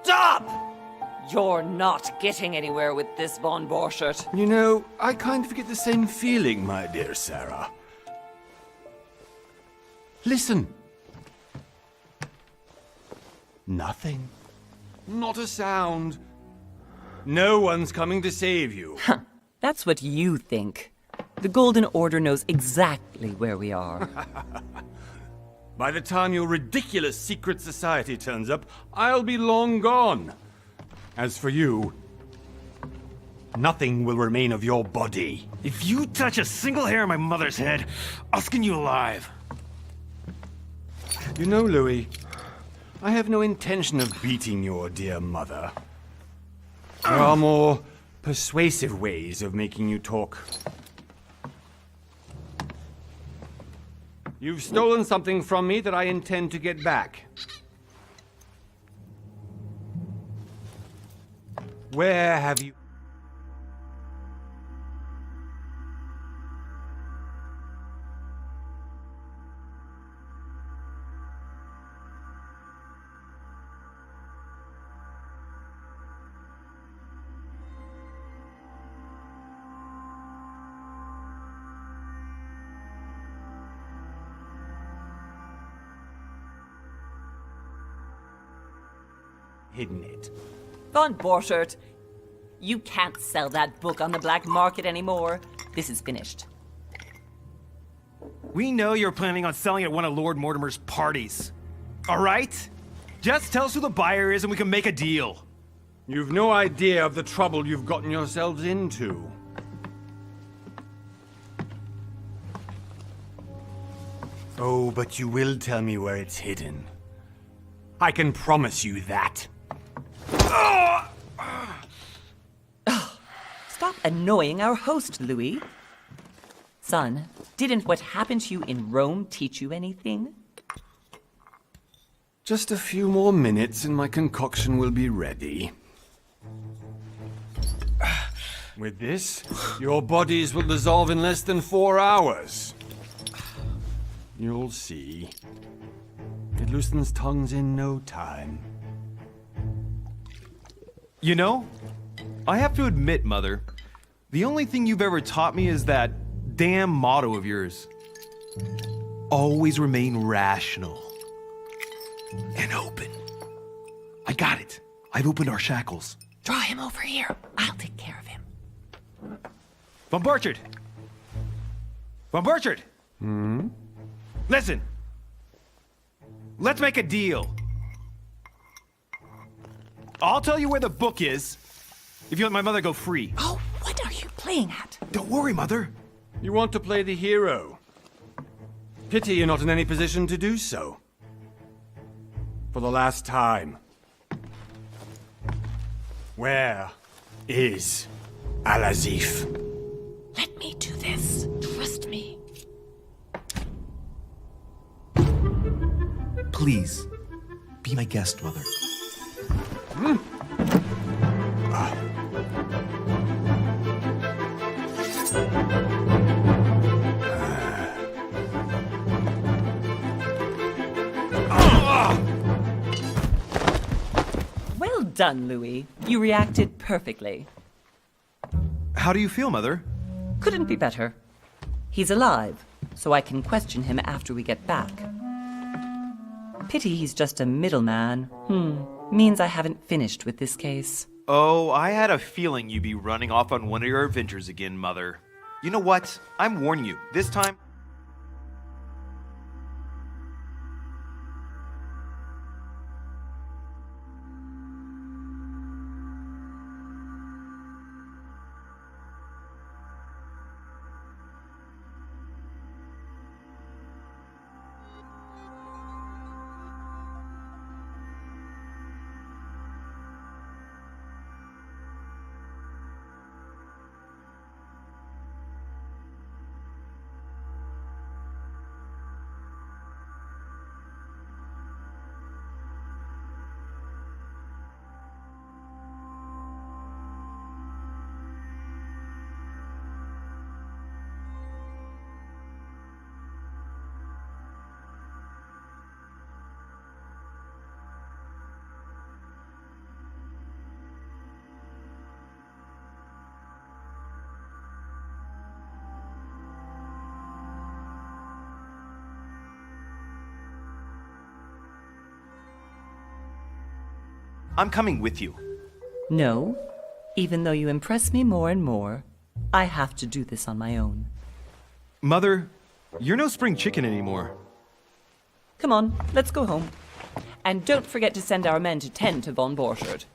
Stop! You're not getting anywhere with this, Von Borchert. You know, I kind of get the same feeling, my dear Sarah. Listen. Nothing. Not a sound. No one's coming to save you. That's what you think. The Golden Order knows exactly where we are. By the time your ridiculous secret society turns up, I'll be long gone. As for you, nothing will remain of your body. If you touch a single hair on my mother's head, I'll skin you alive. You know, Louis, I have no intention of beating your dear mother. There are more persuasive ways of making you talk. You've stolen something from me that I intend to get back. Where have you... hidden it? Von Borchert, you can't sell that book on the black market anymore. This is finished. We know you're planning on selling at one of Lord Mortimer's parties. All right? Just tell us who the buyer is and we can make a deal. You've no idea of the trouble you've gotten yourselves into. Oh, but you will tell me where it's hidden. I can promise you that. Stop annoying our host, Louis. Son, didn't what happened to you in Rome teach you anything? Just a few more minutes and my concoction will be ready. With this, your bodies will dissolve in less than 4 hours. You'll see. It loosens tongues in no time. You know, I have to admit, Mother, the only thing you've ever taught me is that damn motto of yours. Always remain rational. And open. I got it. I've opened our shackles. Draw him over here. I'll take care of him. Von Borchert! Von Borchert! Listen. Let's make a deal. I'll tell you where the book is if you let my mother go free. Oh, what are you playing at? Don't worry, Mother. You want to play the hero. Pity you're not in any position to do so. For the last time. Where is Al-Azif? Let me do this. Trust me. Please, be my guest, Mother. Well done, Louis. You reacted perfectly. How do you feel, Mother? Couldn't be better. He's alive, so I can question him after we get back. Pity he's just a middleman. Means I haven't finished with this case. Oh, I had a feeling you'd be running off on one of your adventures again, Mother. You know what? I'm warning you. This time, I'm coming with you. No. Even though you impress me more and more, I have to do this on my own. Mother, you're no spring chicken anymore. Come on, let's go home. And don't forget to send our men to tend to von Borchardt.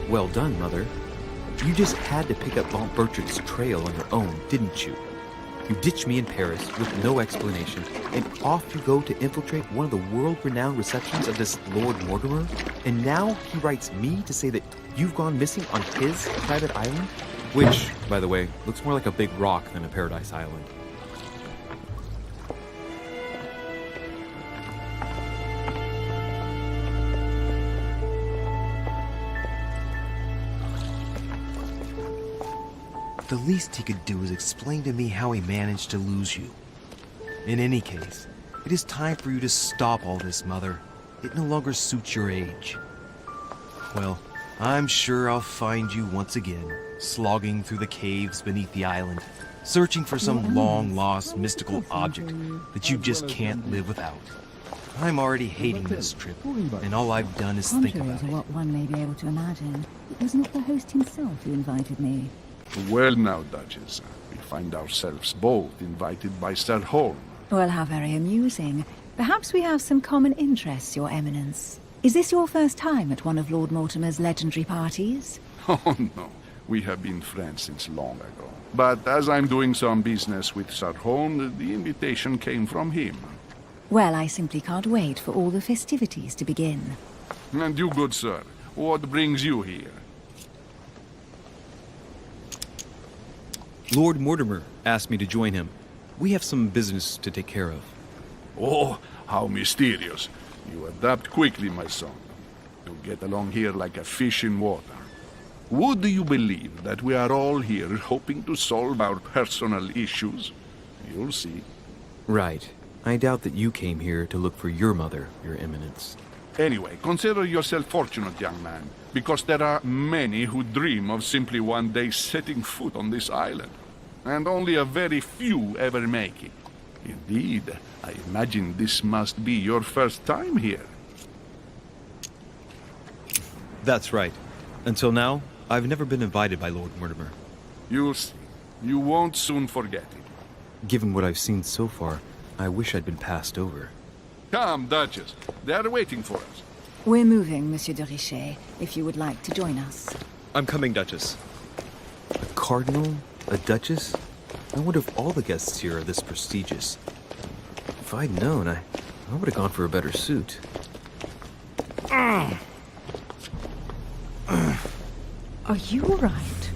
Well done, Mother. You just had to pick up von Borchardt's trail on your own, didn't you? You ditch me in Paris with no explanation, and off you go to infiltrate one of the world-renowned receptions of this Lord Mortimer? And now he writes me to say that you've gone missing on his private island? Which, by the way, looks more like a big rock than a paradise island. The least he could do is explain to me how he managed to lose you. In any case, it is time for you to stop all this, Mother. It no longer suits your age. Well, I'm sure I'll find you once again, slogging through the caves beneath the island, searching for some long-lost mystical object that you just can't live without. I'm already hating this trip, and all I've done is think Contrary about to it. what one may be able to imagine, it was not the host himself who invited me. Well now, Duchess, we find ourselves both invited by Sir Holm. Well, how very amusing. Perhaps we have some common interests, Your Eminence. Is this your first time at one of Lord Mortimer's legendary parties? Oh no, we have been friends since long ago. But as I'm doing some business with Sir Holm, the invitation came from him. Well, I simply can't wait for all the festivities to begin. And you, good sir, what brings you here? Lord Mortimer asked me to join him. We have some business to take care of. Oh, how mysterious. You adapt quickly, my son. You get along here like a fish in water. Would you believe that we are all here hoping to solve our personal issues? You'll see. Right. I doubt that you came here to look for your mother, Your Eminence. Anyway, consider yourself fortunate, young man, because there are many who dream of simply one day setting foot on this island, and only a very few ever make it. Indeed, I imagine this must be your first time here. That's right. Until now, I've never been invited by Lord Mortimer. You'll see. You won't soon forget it. Given what I've seen so far, I wish I'd been passed over. Come, Duchess. They are waiting for us. We're moving, Monsieur de Richet, if you would like to join us. I'm coming, Duchess. A cardinal? A duchess? I wonder if all the guests here are this prestigious. If I'd known, I would have gone for a better suit. Are you all right?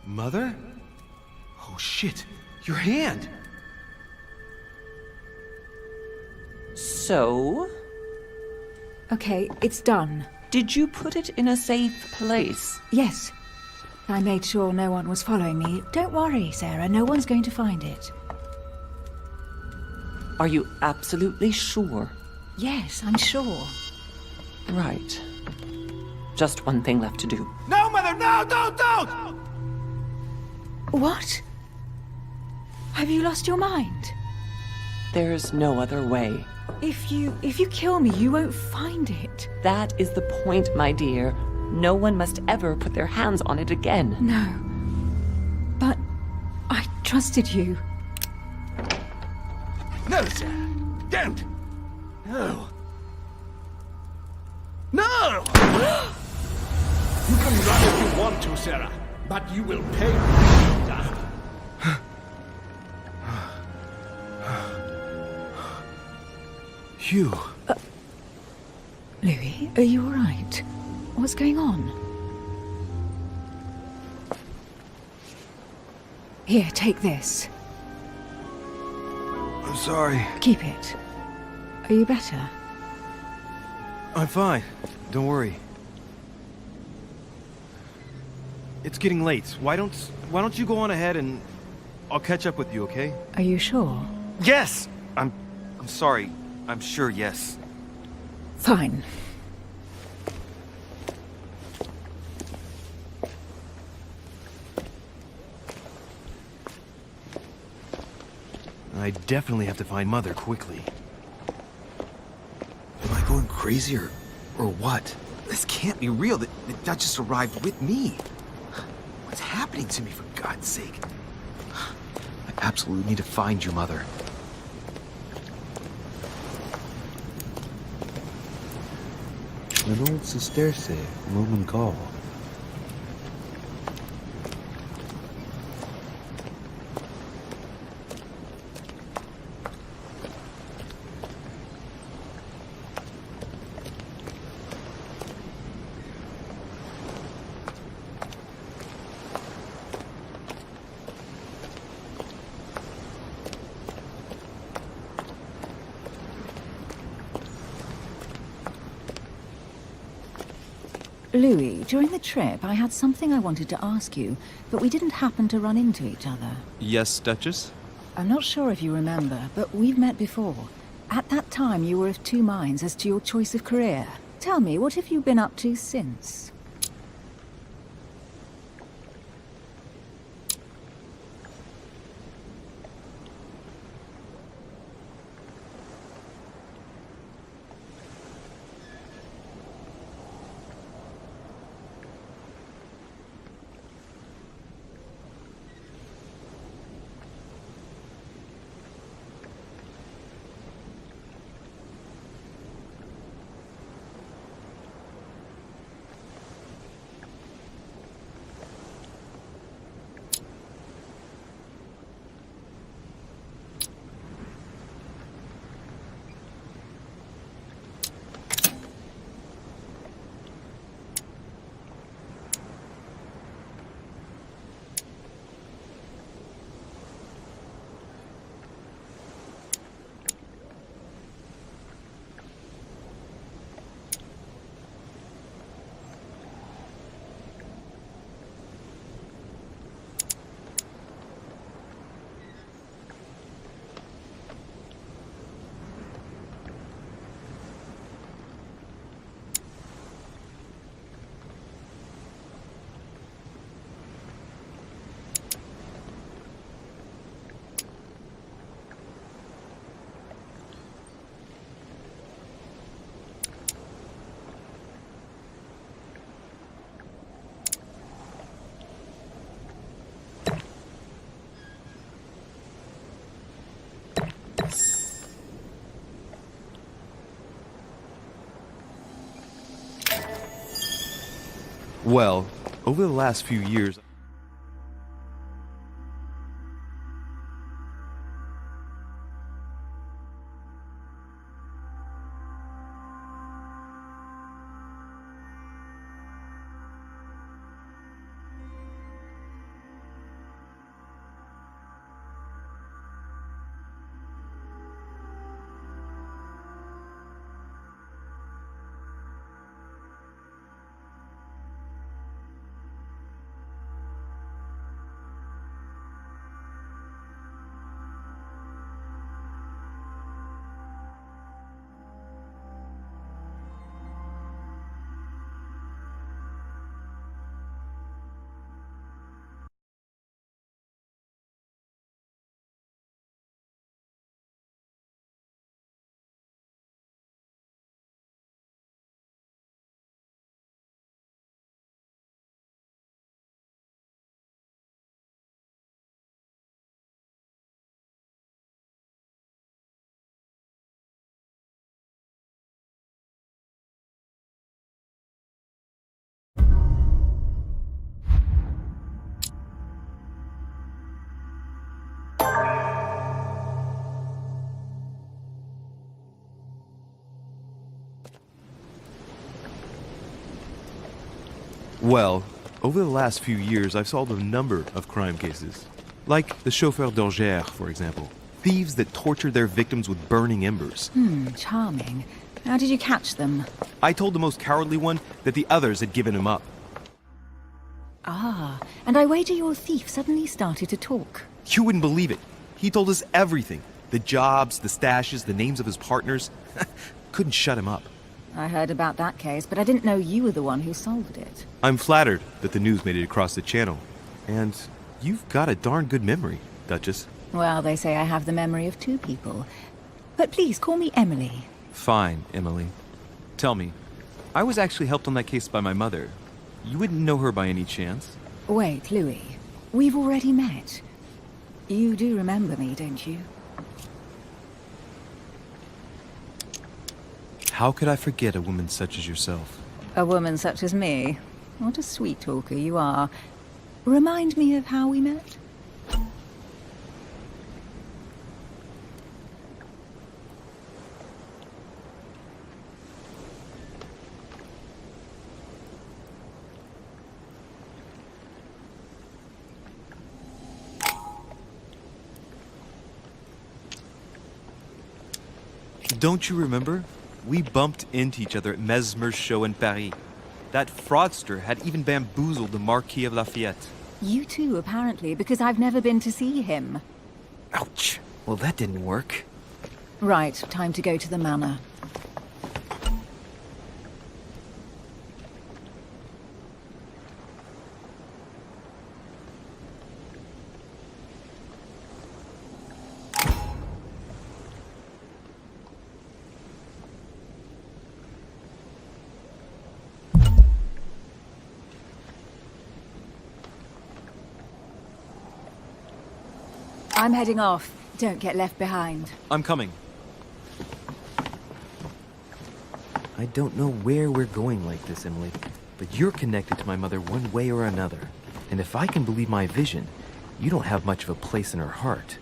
Mother? Oh shit, your hand! So, Okay, it's done. did you put it in a safe place? Yes. I made sure no one was following me. Don't worry, Sarah, no one's going to find it. Are you absolutely sure? Yes, I'm sure. Right. Just one thing left to do. No, Mother, no, don't! What? Have you lost your mind? There's no other way. If you kill me, you won't find it. That is the point, my dear. No one must ever put their hands on it again. No. But I trusted you. No, sir. Don't. No. No! You can run if you want to, Sarah, but you will pay. Hugh. Louis, are you all right? What's going on? Here, take this. I'm sorry. Keep it. Are you better? I'm fine. Don't worry. It's getting late. Why don't you go on ahead and I'll catch up with you, okay? Are you sure? Yes. I'm sorry. I'm sure, yes. Fine. I definitely have to find Mother quickly. Am I going crazy or what? This can't be real. That just arrived with me. What's happening to me, for God's sake? I absolutely need to find your mother. An old Sesterce, Roman Gaul. Louis, during the trip, I had something I wanted to ask you, but we didn't happen to run into each other. Yes, Duchess? I'm not sure if you remember, but we've met before. At that time, you were of two minds as to your choice of career. Tell me, what have you been up to since? Well, over the last few years, Well, over the last few years, I've solved a number of crime cases. Like the chauffeur d'Angers, for example. Thieves that tortured their victims with burning embers. Charming. How did you catch them? I told the most cowardly one that the others had given him up. Ah, and I wager your thief suddenly started to talk. You wouldn't believe it. He told us everything. The jobs, the stashes, the names of his partners. Couldn't shut him up. I heard about that case, but I didn't know you were the one who solved it. I'm flattered that the news made it across the channel. And you've got a darn good memory, Duchess. Well, they say I have the memory of two people. But please, call me Emily. Fine, Emily. Tell me, I was actually helped on that case by my mother. You wouldn't know her by any chance? Wait, Louis. We've already met. You do remember me, don't you? How could I forget a woman such as yourself? A woman such as me? What a sweet talker you are. Remind me of how we met? Don't you remember? We bumped into each other at Mesmer's show in Paris. That fraudster had even bamboozled the Marquis of Lafayette. You too, apparently, because I've never been to see him. Ouch. Well, that didn't work. Right, time to go to the manor. I'm heading off. Don't get left behind. I'm coming. I don't know where we're going like this, Emily, but you're connected to my mother one way or another. And if I can believe my vision, you don't have much of a place in her heart.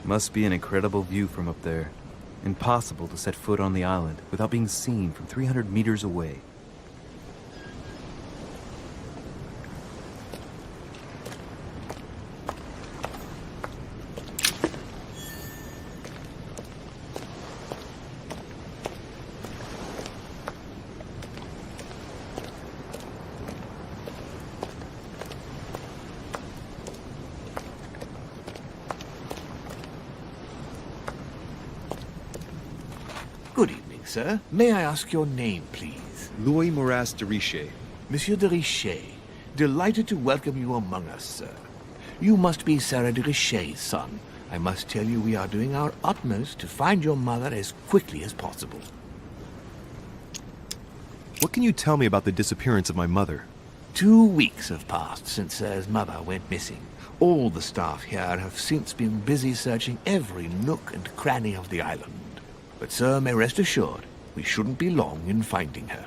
Must be an incredible view from up there. Impossible to set foot on the island without being seen from 300 meters away. Good evening, sir. May I ask your name, please? Louis Moras de Richet. Monsieur de Richet. Delighted to welcome you among us, sir. You must be Sarah de Richet's son. I must tell you we are doing our utmost to find your mother as quickly as possible. What can you tell me about the disappearance of my mother? 2 weeks have passed since Sir's mother went missing. All the staff here have since been busy searching every nook and cranny of the island. But Sir may rest assured, we shouldn't be long in finding her.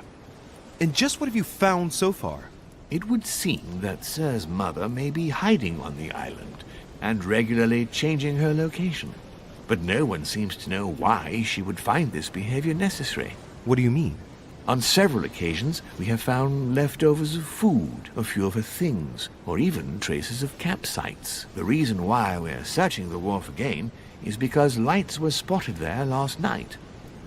And just what have you found so far? It would seem that Sir's mother may be hiding on the island and regularly changing her location. But no one seems to know why she would find this behavior necessary. What do you mean? On several occasions, we have found leftovers of food, a few of her things, or even traces of campsites. The reason why we're searching the wharf again is because lights were spotted there last night.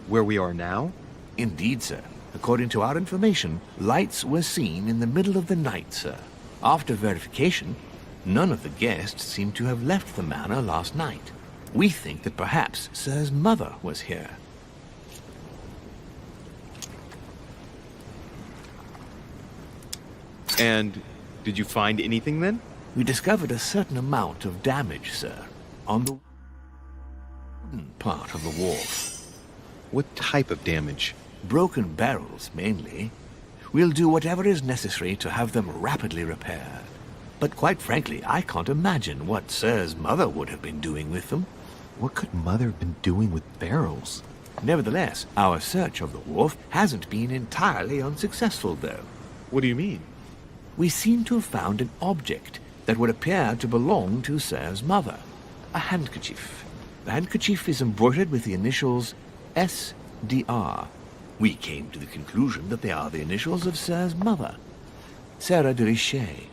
Where we are now? Indeed, sir. According to our information, lights were seen in the middle of the night, sir. After verification, none of the guests seem to have left the manor last night. We think that perhaps Sir's mother was here. And did you find anything then? We discovered a certain amount of damage, sir, on the wooden part of the wharf. What type of damage? Broken barrels, mainly. We'll do whatever is necessary to have them rapidly repaired. But quite frankly, I can't imagine what Sir's mother would have been doing with them. What could Mother have been doing with barrels? Nevertheless, our search of the wharf hasn't been entirely unsuccessful, though. What do you mean? We seem to have found an object that would appear to belong to Sir's mother. A handkerchief. The handkerchief is embroidered with the initials S.D.R. We came to the conclusion that they are the initials of Sir's mother, Sarah de Richet.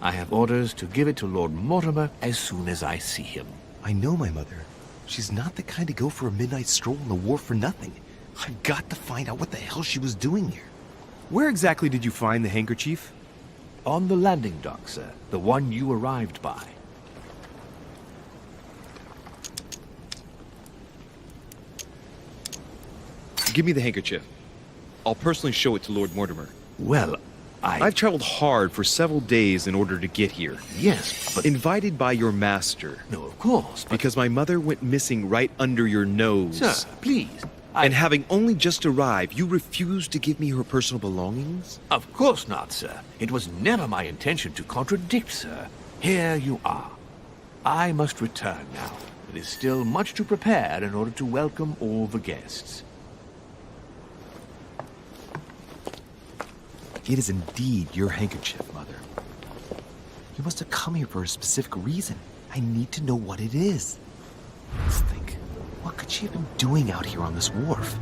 I have orders to give it to Lord Mortimer as soon as I see him. I know my mother. She's not the kind to go for a midnight stroll on the wharf for nothing. I've got to find out what the hell she was doing here. Where exactly did you find the handkerchief? On the landing dock, sir. The one you arrived by. Give me the handkerchief. I'll personally show it to Lord Mortimer. Well, I've traveled hard for several days in order to get here. Yes, but... Invited by your master. No, of course, but... Because my mother went missing right under your nose. Sir, please. And having only just arrived, you refused to give me her personal belongings? Of course not, sir. It was never my intention to contradict, sir. Here you are. I must return now. It is still much to prepare in order to welcome all the guests. It is indeed your handkerchief, Mother. You must have come here for a specific reason. I need to know what it is. Let's think. What could she have been doing out here on this wharf?